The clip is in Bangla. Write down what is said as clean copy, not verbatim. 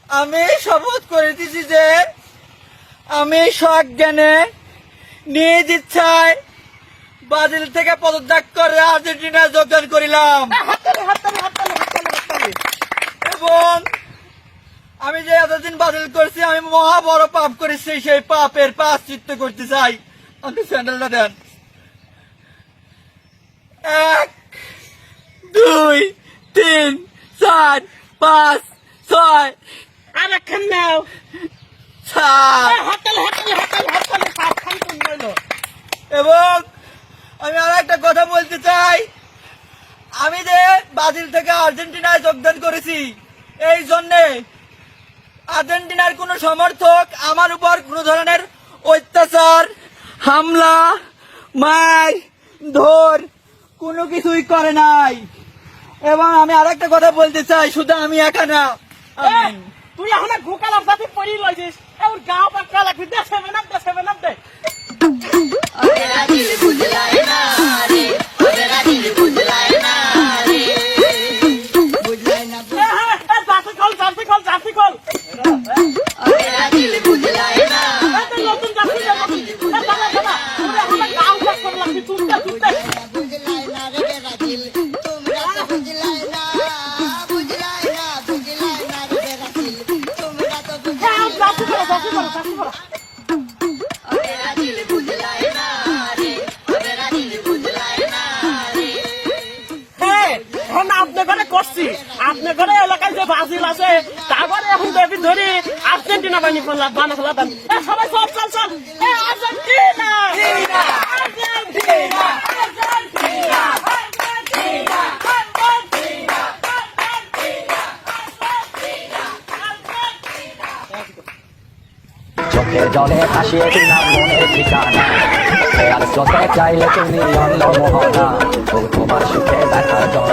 আমি শপথ করিতেছি যে আমি সজ্ঞানে নিজ ইচ্ছায় ব্রাজিল থেকে পদত্যাগ করে আর্জেন্টিনায় যোগদান করিলাম এবং আমি যে এতদিন ব্রাজিল করছি আমি মহা বড় পাপ করেছি সেই পাপের প্রায়শ্চিত্ত করতে চাই। আমাকে স্যান্ডেলটা দেন। 1 2 3 4 5 6 আরেকখান নাও 7 এবং আমি আর একটা কথা বলতে চাই, আমি যে ব্রাজিল থেকে আর্জেন্টিনায় যোগদান করেছি এই জন্যে আর্জেন্টিনার কোন সমর্থক আমার উপর কোন ধরনের অত্যাচার, হামলা, মার ধর কোনো কিছুই করে নাই। এবং আমি আর একটা কথা বলতে চাই, শুধু আমি একা না, তুই এখন গোকালার সাথে পড়ি লইছিস ওর গাও পাকা লাগবি দে 7 আপ দে জাফি কল নতুন জাফি গাও পাকা লাগবি তুলতে আপনার ঘরে এলাকায় যে ব্রাজিল আছে তারপরে এখন দেবী ধরে আর্জেন্টিনা বানিয়ে বানা ফেলাতাম। সবাই সব চল চল আর্জেন্টিনা আর্জেন্টিনা আর্জেন্টিনা চোখের জলে ভাসিয়ে দিলাম মনের ঠিকানা আর চোখে চাইলে তুমি অন্য মোহনা তোমার সুখে দেখার জন্য